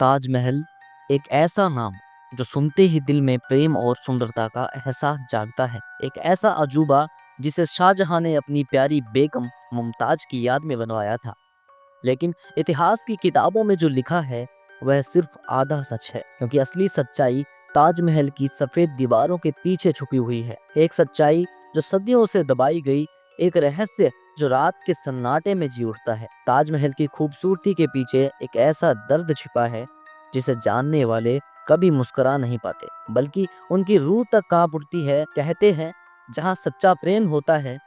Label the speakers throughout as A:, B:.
A: ताजमहल एक ऐसा नाम जो सुनते ही दिल में प्रेम और सुंदरता का एहसास जागता है। एक ऐसा अजूबा जिसे शाहजहां ने अपनी प्यारी बेगम मुमताज की याद में बनवाया था। लेकिन इतिहास की किताबों में जो लिखा है वह सिर्फ आधा सच है, क्योंकि असली सच्चाई ताजमहल की सफेद दीवारों के पीछे छुपी हुई है। एक सच्चाई जो सदियों से दबाई गई, एक रहस्य जो रात के सन्नाटे में जी उठता है। ताजमहल की खूबसूरती के पीछे एक ऐसा दर्द छिपा है जिसे जानने वाले कभी मुस्कुरा नहीं पाते, बल्कि उनकी रूह तक कांप उठती है। कहते हैं जहाँ सच्चा प्रेम होता है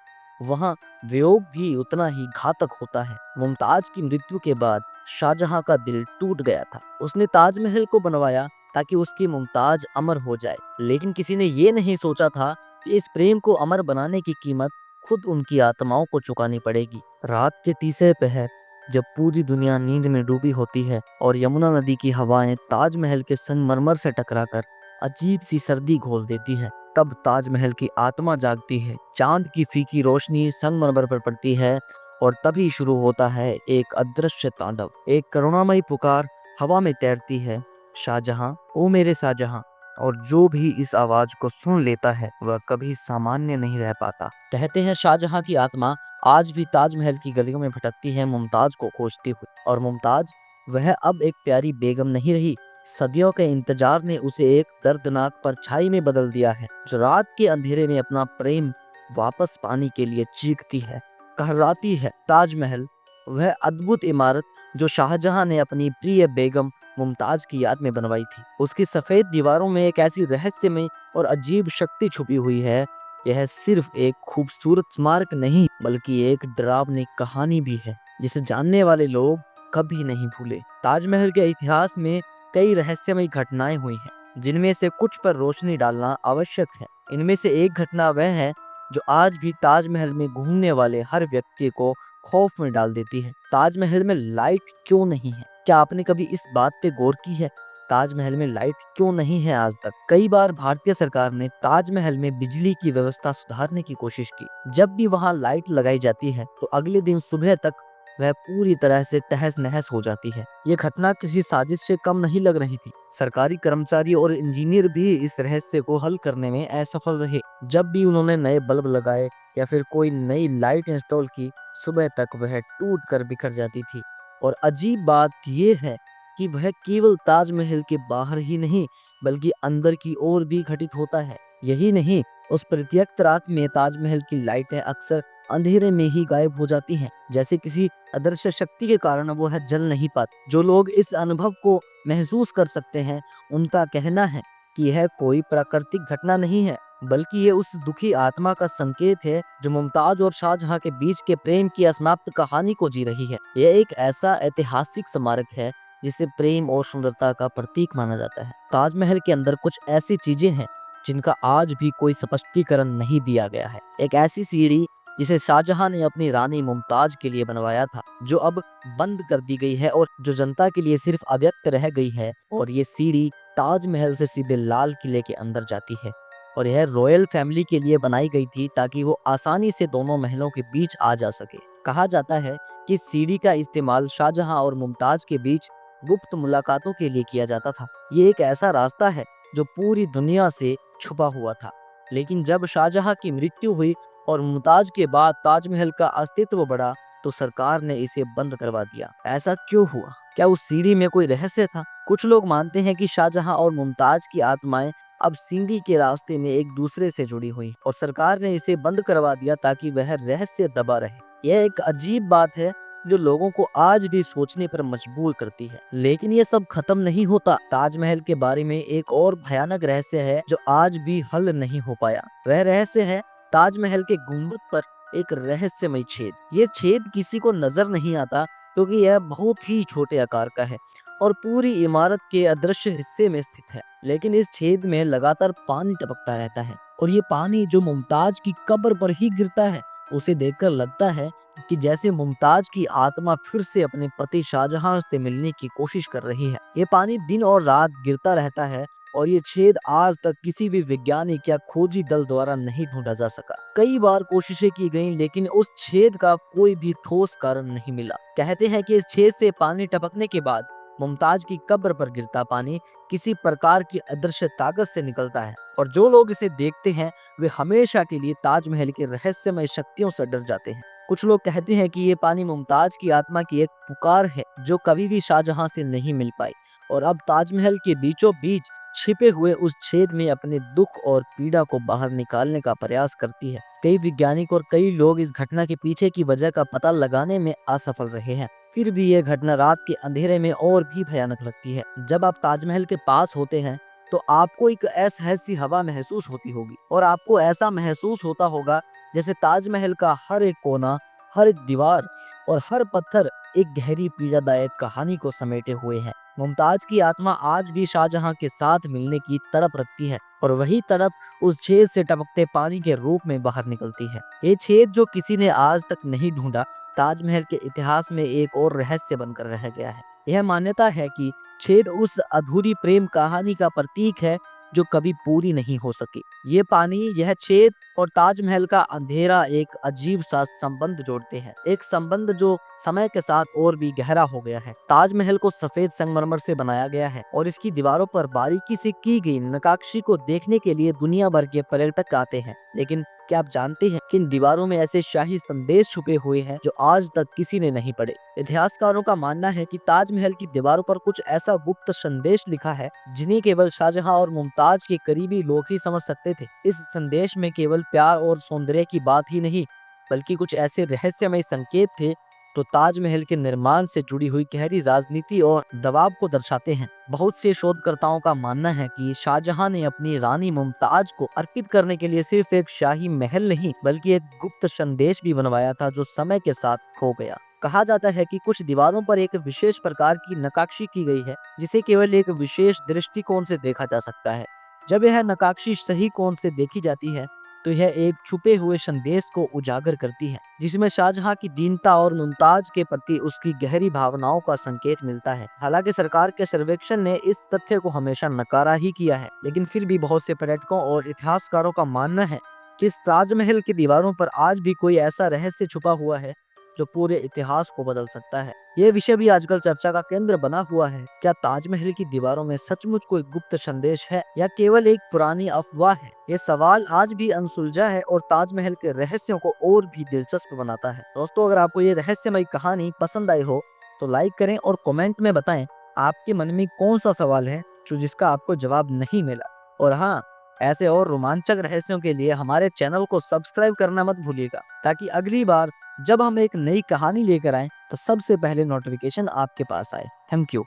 A: वहाँ वियोग भी उतना ही घातक होता है। मुमताज की मृत्यु के बाद शाहजहां का दिल टूट गया था। उसने ताजमहल को बनवाया ताकि उसकी मुमताज अमर हो जाए, लेकिन किसी ने ये नहीं सोचा था कि इस प्रेम को अमर बनाने की कीमत खुद उनकी आत्माओं को चुकानी पड़ेगी। रात के तीसरे पहर जब पूरी दुनिया नींद में डूबी होती है और यमुना नदी की हवाएं ताजमहल के संगमरमर से टकराकर अजीब सी सर्दी घोल देती है, तब ताजमहल की आत्मा जागती है। चांद की फीकी रोशनी संगमरमर पर पड़ती है और तभी शुरू होता है एक अदृश्य तांडव। एक करुणामयी पुकार हवा में तैरती है, शाहजहां, ओ मेरे शाहजहां। और जो भी इस आवाज को सुन लेता है वह कभी सामान्य नहीं रह पाता। कहते हैं शाहजहां की आत्मा आज भी ताजमहल की गलियों में भटकती है, मुमताज को खोजती हुई। और मुमताज वह अब एक प्यारी बेगम नहीं रही, सदियों के इंतजार ने उसे एक दर्दनाक परछाई में बदल दिया है, जो रात के अंधेरे में अपना प्रेम वापस पाने के लिए चीखती है, कहराती है। ताजमहल वह अद्भुत इमारत जो शाहजहां ने अपनी प्रिय बेगम मुमताज की याद में बनवाई थी, उसकी सफेद दीवारों में एक ऐसी रहस्यमय और अजीब शक्ति छुपी हुई है। यह सिर्फ एक खूबसूरत स्मारक नहीं, बल्कि एक डरावनी कहानी भी है जिसे जानने वाले लोग कभी नहीं भूले। ताजमहल के इतिहास में कई रहस्यमय घटनाएं हुई हैं, जिनमें से कुछ पर रोशनी डालना आवश्यक है। इनमें से एक घटना वह है जो आज भी ताजमहल में घूमने वाले हर व्यक्ति को खौफ में डाल देती है। ताजमहल में लाइट क्यों नहीं है? क्या आपने कभी इस बात पे गौर की है? ताजमहल में लाइट क्यों नहीं है आज तक? कई बार भारतीय सरकार ने ताजमहल में बिजली की व्यवस्था सुधारने की कोशिश की। जब भी वहां लाइट लगाई जाती है तो अगले दिन सुबह तक वह पूरी तरह से तहस नहस हो जाती है। ये घटना किसी साजिश से कम नहीं लग रही थी। सरकारी कर्मचारी और इंजीनियर भी इस रहस्य को हल करने में असफल रहे। जब भी उन्होंने नए बल्ब लगाए या फिर कोई नई लाइट इंस्टॉल की, सुबह तक वह टूट कर बिखर जाती थी। और अजीब बात यह है कि वह केवल ताजमहल के बाहर ही नहीं, बल्कि अंदर की ओर भी घटित होता है। यही नहीं, उस प्रत्येक रात में ताजमहल की लाइटें अक्सर अंधेरे में ही गायब हो जाती हैं, जैसे किसी अदृश्य शक्ति के कारण वो है जल नहीं पाती। जो लोग इस अनुभव को महसूस कर सकते हैं, उनका कहना है कि यह कोई प्राकृतिक घटना नहीं है, बल्कि ये उस दुखी आत्मा का संकेत है जो मुमताज और शाहजहां के बीच के प्रेम की असमाप्त कहानी को जी रही है। यह एक ऐसा ऐतिहासिक स्मारक है जिसे प्रेम और सुंदरता का प्रतीक माना जाता है। ताजमहल के अंदर कुछ ऐसी चीजें हैं जिनका आज भी कोई स्पष्टीकरण नहीं दिया गया है। एक ऐसी सीढ़ी जिसे शाहजहां ने अपनी रानी मुमताज के लिए बनवाया था, जो अब बंद कर दी गई है और जो जनता के लिए सिर्फ अव्यक्त रह गई है। और ये सीढ़ी ताजमहल से सीधे लाल किले के अंदर जाती है, और यह रॉयल फैमिली के लिए बनाई गई थी ताकि वो आसानी से दोनों महलों के बीच आ जा सके। कहा जाता है कि सीढ़ी का इस्तेमाल शाहजहां और मुमताज के बीच गुप्त मुलाकातों के लिए किया जाता था। ये एक ऐसा रास्ता है जो पूरी दुनिया से छुपा हुआ था, लेकिन जब शाहजहां की मृत्यु हुई और मुमताज के बाद ताजमहल का अस्तित्व बढ़ा, तो सरकार ने इसे बंद करवा दिया। ऐसा क्यों हुआ? क्या उस सीढ़ी में कोई रहस्य था? कुछ लोग मानते हैं कि शाहजहां और मुमताज की आत्माएं अब सीढ़ी के रास्ते में एक दूसरे से जुड़ी हुई और सरकार ने इसे बंद करवा दिया ताकि वह रहस्य दबा रहे। यह एक अजीब बात है जो लोगों को आज भी सोचने पर मजबूर करती है। लेकिन ये सब खत्म नहीं होता। ताजमहल के बारे में एक और भयानक रहस्य है जो आज भी हल नहीं हो पाया। वह रहस्य है ताजमहल के गुंबद पर एक रहस्यमय छेद। ये छेद किसी को नजर नहीं आता क्योंकि यह बहुत ही छोटे आकार का है और पूरी इमारत के अदृश्य हिस्से में स्थित है। लेकिन इस छेद में लगातार पानी टपकता रहता है, और ये पानी जो मुमताज की कब्र पर ही गिरता है। उसे देखकर लगता है कि जैसे मुमताज की आत्मा फिर से अपने पति शाहजहां से मिलने की कोशिश कर रही है। ये पानी दिन और रात गिरता रहता है और ये छेद आज तक किसी भी वैज्ञानिक या खोजी दल द्वारा नहीं ढूंढा जा सका। कई बार कोशिशें की गईं, लेकिन उस छेद का कोई भी ठोस कारण नहीं मिला। कहते हैं कि इस छेद से पानी टपकने के बाद मुमताज की कब्र पर गिरता पानी किसी प्रकार की अदृश्य ताकत से निकलता है और जो लोग इसे देखते हैं वे हमेशा के लिए ताजमहल की रहस्यमय शक्तियों से डर जाते हैं। कुछ लोग कहते हैं कि ये पानी मुमताज की आत्मा की एक पुकार है जो कभी भी शाहजहां से नहीं मिल पाई और अब ताजमहल के बीचों बीच छिपे हुए उस छेद में अपने दुख और पीड़ा को बाहर निकालने का प्रयास करती है। कई वैज्ञानिक और कई लोग इस घटना के पीछे की वजह का पता लगाने में असफल रहे हैं। फिर भी यह घटना रात के अंधेरे में और भी भयानक लगती है। जब आप ताजमहल के पास होते हैं तो आपको एक ऐसी हवा महसूस होती होगी और आपको ऐसा महसूस होता होगा जैसे ताजमहल का हर एक कोना, हर एक दीवार और हर पत्थर एक गहरी पीड़ादायक कहानी को समेटे हुए है। मुमताज की आत्मा आज भी शाहजहां के साथ मिलने की तड़प रखती है और वही तड़प उस छेद से टपकते पानी के रूप में बाहर निकलती है। ये छेद जो किसी ने आज तक नहीं ढूंढा, ताजमहल के इतिहास में एक और रहस्य बनकर रह गया है। यह मान्यता है कि छेद उस अधूरी प्रेम कहानी का प्रतीक है जो कभी पूरी नहीं हो सकी। ये पानी, यह छेद और ताजमहल का अंधेरा एक अजीब सा संबंध जोड़ते हैं, एक संबंध जो समय के साथ और भी गहरा हो गया है। ताजमहल को सफेद संगमरमर से बनाया गया है और इसकी दीवारों पर बारीकी से की गई नक्काशी को देखने के लिए दुनिया भर के पर्यटक आते हैं। लेकिन क्या आप जानते हैं कि इन दीवारों में ऐसे शाही संदेश छुपे हुए हैं जो आज तक किसी ने नहीं पढ़े। इतिहासकारों का मानना है कि ताजमहल की दीवारों पर कुछ ऐसा गुप्त संदेश लिखा है जिन्हें केवल शाहजहां और मुमताज के करीबी लोग ही समझ सकते थे। इस संदेश में केवल प्यार और सौंदर्य की बात ही नहीं बल्कि कुछ ऐसे रहस्यमय संकेत थे तो ताजमहल के निर्माण से जुड़ी हुई गहरी राजनीति और दबाव को दर्शाते हैं। बहुत से शोधकर्ताओं का मानना है कि शाहजहां ने अपनी रानी मुमताज को अर्पित करने के लिए सिर्फ एक शाही महल नहीं बल्कि एक गुप्त संदेश भी बनवाया था जो समय के साथ खो गया। कहा जाता है कि कुछ दीवारों पर एक विशेष प्रकार की नक्काशी की गई है जिसे केवल एक विशेष दृष्टिकोण से देखा जा सकता है। जब यह नक्काशी सही कोण से देखी जाती है तो यह एक छुपे हुए संदेश को उजागर करती है जिसमें शाहजहां की दीनता और मुमताज के प्रति उसकी गहरी भावनाओं का संकेत मिलता है। हालांकि सरकार के सर्वेक्षण ने इस तथ्य को हमेशा नकारा ही किया है, लेकिन फिर भी बहुत से पर्यटकों और इतिहासकारों का मानना है कि इस ताजमहल की दीवारों पर आज भी कोई ऐसा रहस्य छुपा हुआ है जो पूरे इतिहास को बदल सकता है। यह विषय भी आजकल चर्चा का केंद्र बना हुआ है। क्या ताजमहल की दीवारों में सचमुच कोई गुप्त संदेश है या केवल एक पुरानी अफवाह है? ये सवाल आज भी अनसुलझा है और ताजमहल के रहस्यों को और भी दिलचस्प बनाता है। दोस्तों, अगर आपको ये रहस्यमय कहानी पसंद आई हो तो लाइक करें और कमेंट में बताएं आपके मन में कौन सा सवाल है जो जिसका आपको जवाब नहीं मिला। और हाँ, ऐसे और रोमांचक रहस्यों के लिए हमारे चैनल को सब्सक्राइब करना मत भूलिएगा ताकि अगली बार जब हम एक नई कहानी लेकर आए तो सबसे पहले नोटिफिकेशन आपके पास आए। Thank you.